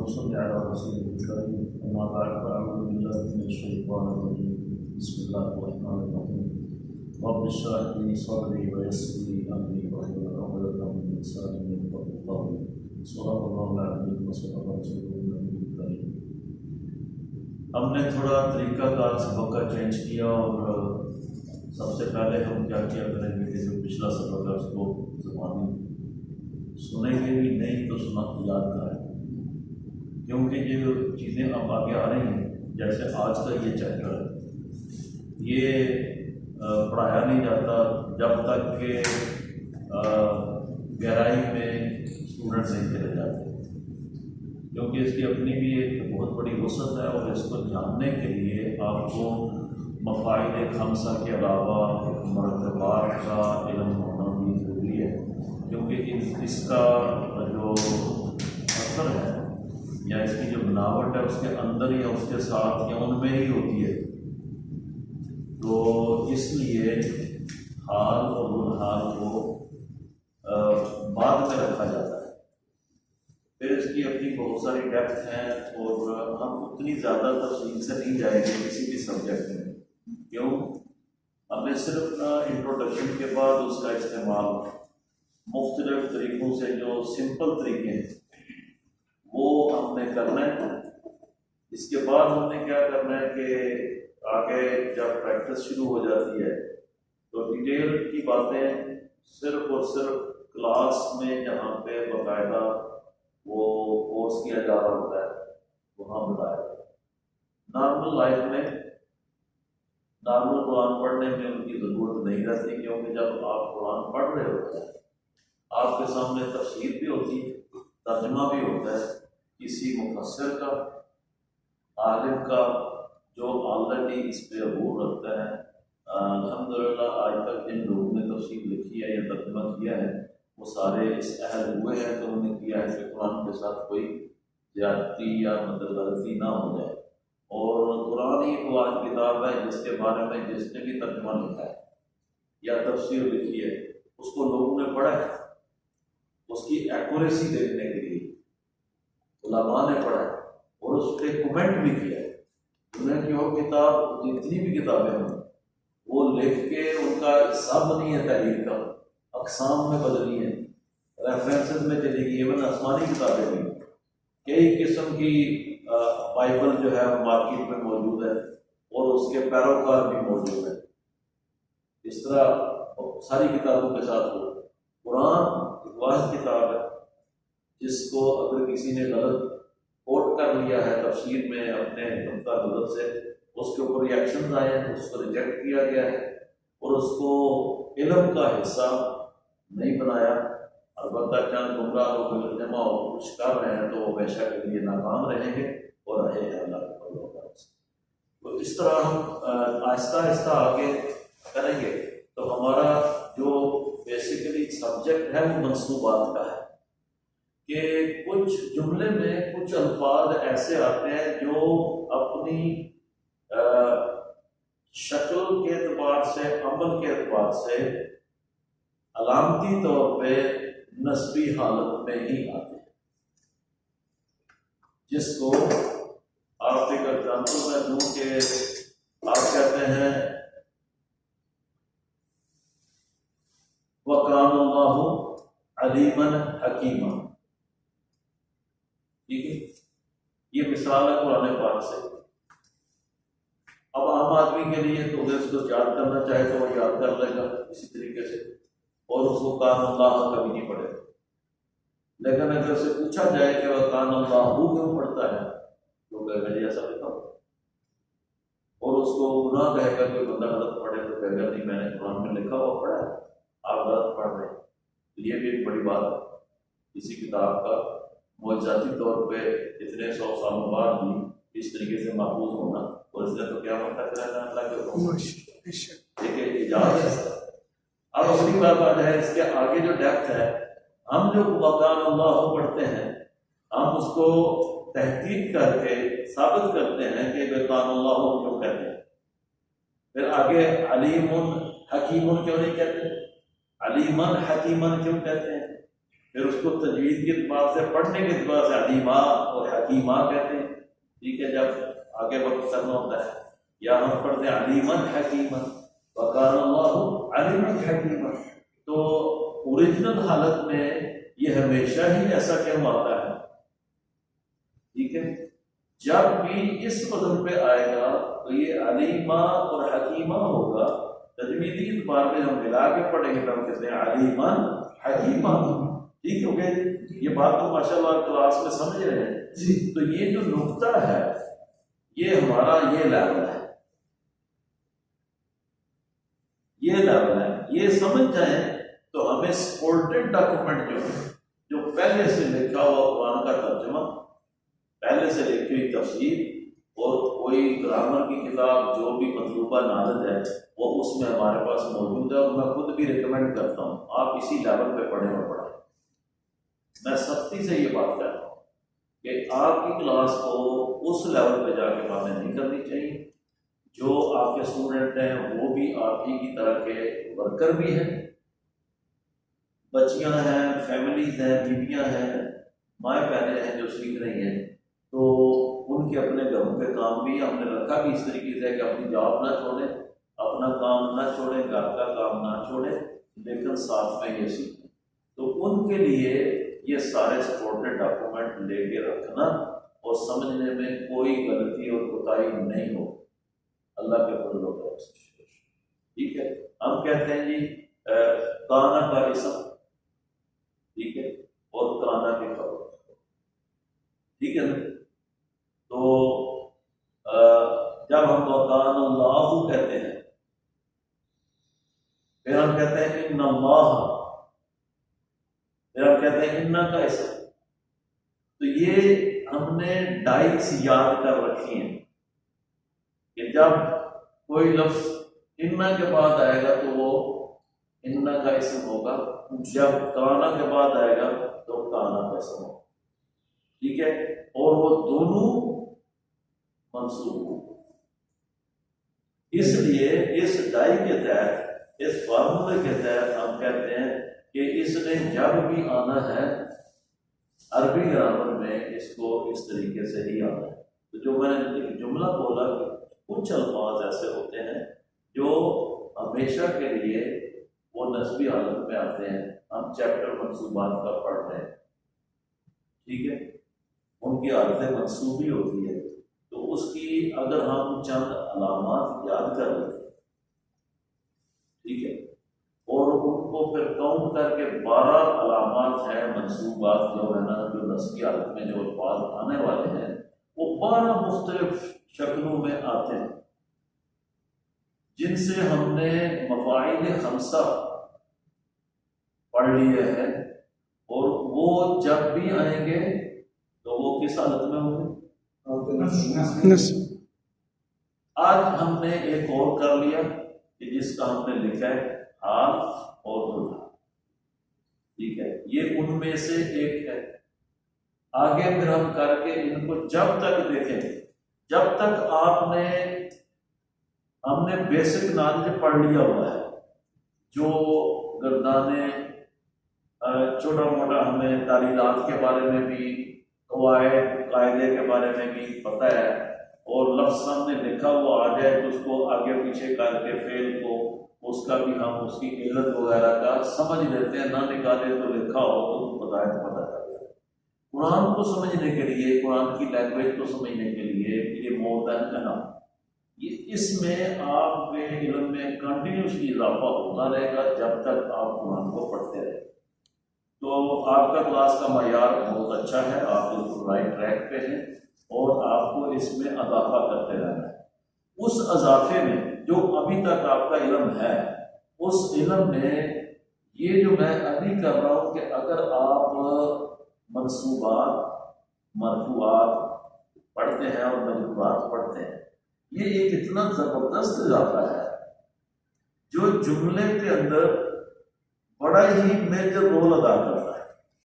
वसल्लम अला रसूलिल करीम अम्मा बाद फ़अऊज़ु बिल्लाहि मिनश शैतानिर रजीम बिस्मिल्लाहिर रहमानिर रहीम रब्बि इश्रह ली सदरी व यस्सिर ली अमरी वाहलुल उक़दतम मिन लिसानी यफ़क़हू क़ौली सल्लल्लाहु अलैहि वसल्लम। हमने थोड़ा तरीक़ाकार सबक का चेंज किया और सबसे पहले हम क्या किया करेंगे कि जो पिछला सबक है उसको ज़बानी सुनेंगे भी नहीं तो सुना याद कराएं, क्योंकि जो चीज़ें अब आगे आ रही हैं जैसे आज का ये चैप्टर है ये पढ़ाया नहीं जाता जब तक कि गहराई में स्टूडेंट नहीं चले जाते, क्योंकि इसकी अपनी भी एक बहुत बड़ी वसअत है और इसको जानने के लिए आपको मफ़ाइल खमसा के अलावा मरतबात का इल्म होना भी ज़रूरी है, क्योंकि इसका जो असर है या इसकी जो बनावट है उसके अंदर या उसके साथ या उनमें ही होती है। तो इसलिए हाल और बुनहाल को बाद में रखा जाता है। फिर इसकी अपनी बहुत सारी डेप्थ हैं और हम उतनी ज़्यादा तफसील से नहीं जाएंगे किसी भी सब्जेक्ट में, क्यों हमने सिर्फ इंट्रोडक्शन के बाद उसका इस्तेमाल मुख्तलिफ तरीक़ों से जो सिंपल तरीके हैं वो हमने करना है। इसके बाद हमने क्या करना है कि आगे जब प्रैक्टिस शुरू हो जाती है तो डिटेल की बातें सिर्फ और सिर्फ क्लास में जहाँ पे बाकायदा वो कोर्स किया जा रहा होता है वहाँ बताया। नॉर्मल लाइफ में नॉर्मल कुरान पढ़ने में उनकी ज़रूरत नहीं रहती, क्योंकि जब आप कुरान पढ़ रहे होते हैं आपके सामने तफसीर भी होती है, तर्जुमा भी होता है किसी मुफस्सिर का, आलिम का जो ऑलरेडी इस पे अबूर रखता है। अल्हम्दुलिल्लाह आज तक जिन लोगों ने तफसीर लिखी है या तर्जुमा किया है वो सारे इस अहल हुए हैं तो उन्होंने किया है कि कुरान के साथ कोई ज़्यादती या मतलब गलती ना हो जाए। और कुरान ही वो आज किताब है जिसके बारे में जिसने भी तर्जुमा लिखा है या तफसीर लिखी है उसको लोगों ने पढ़ा है, उसकी एक्यूरेसी देखने के लिए उलमा ने पढ़ा है और उस पर कमेंट भी किया है। दुनिया की और किताब जितनी भी किताबें हैं वो लिख के उनका हिस्सा बनी है तहरीर का, अक़साम में बदली है, रेफरेंसेस में चलेगी, इवन आसमानी किताबें भी, कई किस्म की बाइबल जो है मार्केट में मौजूद है और उसके पैरोकार भी मौजूद है। इस तरह सारी किताबों के साथ हो कुरान एक वाहिद किताब है जिसको अगर किसी ने गलत कोट कर लिया है तफसीर में अपने नुक्ता नज़र से, उसके ऊपर रिएक्शन आए हैं, उसको रिजेक्ट किया गया है और उसको इल्म का हिस्सा नहीं बनाया। अलबत्ता चंद गुमराह लोग जमा और कुछ कर रहे हैं तो वो हमेशा के लिए नाकाम रहेंगे और रहे हैं अल्लाह के फज़ल व करम से। तो इस तरह हम आहिस्ता आहिस्ता आगे करेंगे तो हमारा जो बेसिकली सब्जेक्ट है वो मंसूबात का है कि कुछ जुमले में कुछ अल्फाज ऐसे आते हैं जो अपनी शक्ल के एतबार से, अमल के एतबार से अलामती तौर पे नस्बी हालत में ही आते हैं, जिसको आप एक एग्जाम्पल में दूं कि आप कहते हैं वकानल्लाहु अलीमन हकीमा, ठीक है, ये मिसाल है कुरान पाक से। अब आम आदमी के लिए तो अगर उसको याद करना चाहे तो वह याद कर लेगा इसी तरीके से और उसको कान अल्लाह कभी नहीं पढ़ेगा। लेकिन अगर उसे पूछा जाए कि वह कान अल्लाह क्यों पढ़ता है तो कहेगा जी ऐसा लिखा, और उसको गुनाह कहेगा कोई बंदा गलत पढ़े तो कहेगा नहीं मैंने कुरान में लिखा हुआ पढ़ा है, आप गलत पढ़ रहे हैं। तो ये भी एक बड़ी बात है इसी किताब का मौजूदी तौर पे इतने 100 सालों बाद भी इस तरीके से महफूज होना, और इसने तो क्या मतलब रहना अल्लाह के हुक्म, ठीक है, इजाज़त है। अब अगली बात आ जाए इसके आगे जो डेप्थ है, हम जो वकान अल्लाह पढ़ते हैं हम उसको तहकीक करके साबित करते हैं कि वकान अल्लाह क्यों कहते हैं। फिर आगे अलीमुन हकीमुन क्यों नहीं कहते, अलीमन हकीमन क्यों कहते हैं, फिर उसको तजवीद के अतबार से, पढ़ने के अतबार से अलीमा और हकीमा कहते हैं। ठीक है, जब आगे वक्त करना होता है, या हम पढ़ते हैं अलीमन हकीमन, वकान अल्लाहु अलीमन हकीमन। तो ओरिजिनल हालत में ये हमेशा ही ऐसा क्यों आता है? ठीक है, जब भी इस वजन पे आएगा तो ये अलीमा और हकीमा होगा। तजवीदी बार में हम मिला के पढ़ेंगे तो हम कहते हैं अलीमन हकीमा। ठीक हो गया, ये बात तो माशाल्लाह क्लास में समझ रहे हैं जी। तो ये जो नुक्ता है, ये हमारा ये लेवल है, ये लेवल है, ये समझ जाए तो हमें सपोर्टेड डॉक्यूमेंट जो पहले से लिखा हुआ कुरान का तर्जुमा, पहले से लिखी हुई तफसीर और कोई ग्रामर की किताब, जो भी मतलूबा नॉलेज है वो उसमें हमारे पास मौजूद है। और मैं खुद भी रिकमेंड करता हूँ आप इसी लेवल पे पढ़ें और पढ़ें। मैं सख्ती से ये बात करता हूँ कि आपकी क्लास को उस लेवल पे जाके बातें नहीं करनी चाहिए। जो आपके स्टूडेंट हैं वो भी आप ही की तरह के वर्कर भी हैं, बच्चियां हैं, फैमिलीज हैं, बीवियां हैं, माएँ बहनें हैं जो सीख रही हैं, तो उनके अपने घरों के काम भी हमने रखा भी इस तरीके से कि अपनी जॉब ना छोड़ें, अपना काम ना छोड़ें, घर का काम ना छोड़ें, लेकिन साथ में ये सीखें। तो उनके लिए ये सारे सपोर्टेड डॉक्यूमेंट लेके रखना और समझने में कोई गलती और कोताही नहीं हो, अल्लाह के फजल और करम से। ठीक है, हम कहते हैं जी काना का इसम, ठीक है, और काना की खबर, ठीक है ना। तो जब हम वकान अल्लाहु कहते हैं, फिर हम कहते हैं इन्ना अल्लाह, फिर हम कहते हैं इन्ना का इसम। तो ये हमने डाइट्स याद कर रखी हैं कि जब कोई लफ्ज इन्ना के बाद आएगा तो वो इन्ना का इसम होगा, जब काना के बाद आएगा तो काना का इसम होगा। ठीक है, और वो दोनों मंसूब हो। इसलिए इस डाई के तहत, इस फार्मूले के तहत हम कहते हैं कि इसने जब भी आना है अरबी ग्रामर में, इसको इस तरीके से ही आना है। तो जो मैंने एक जुमला बोला कि कुछ अल्फाज ऐसे होते हैं जो हमेशा के लिए वो नस्बी हालत में आते हैं। हम चैप्टर मंसूबात का पढ़ रहे हैं, ठीक है, उनकी हालतें मंसूबी होती है, तो उसकी अगर हम चंद अलामात याद कर लेते, ठीक है, और उनको फिर काउंट करके 12 अलामात हैं मंसूबात जो है ना, जो नस्बी हालत में जो अल्फाज आने वाले हैं वो 12 मुख्तलिफ शक्लों में आते हैं, जिनसे हमने मफ़ाइल खमसा पढ़ लिए हैं। और वो जब भी आएंगे तो वो किस हालत में होंगे? आज हमने एक और कर लिया कि जिसका हमने लिखा है हाल और दुल्हा, ठीक है, ये उनमें से एक है। आगे फिर हम करके इनको जब तक देखें, जब तक हमने बेसिक नॉलेज पढ़ लिया हुआ है, जो गर्दाने छोटा मोटा हमें तालीलात के बारे में भी, कायदे के बारे में भी पता है, और लफ्ज़ सामने लिखा हुआ आ जाए तो उसको आगे पीछे करके फेल को उसका भी हम उसकी इल्लत वगैरह का समझ लेते हैं, ना निकाले तो लिखा हो तो पता कर लेते। कुरान को समझने के लिए, कुरान की लैंग्वेज को समझने के लिए ये मोर देन एनफ, ये इसमें आपके इल्म में कंटिन्यूसली इजाफा होता रहेगा जब तक आप कुरान को पढ़ते रहे। तो आपका क्लास का मयार बहुत अच्छा है, आप बिल्कुल राइट ट्रैक पे हैं और आपको इसमें अजाफा करते रहना है। उस अजाफे में जो अभी तक आपका इल्म है, उस इल्म में ये जो मैं अभी कर रहा हूँ कि अगर आप मंसूबात, मरफूआत पढ़ते हैं और मजरूरात पढ़ते हैं, ये एक इतना ज़बरदस्त इजाफा है जो जुमले के अंदर बड़ा ही मेजर रोल अदा करता है।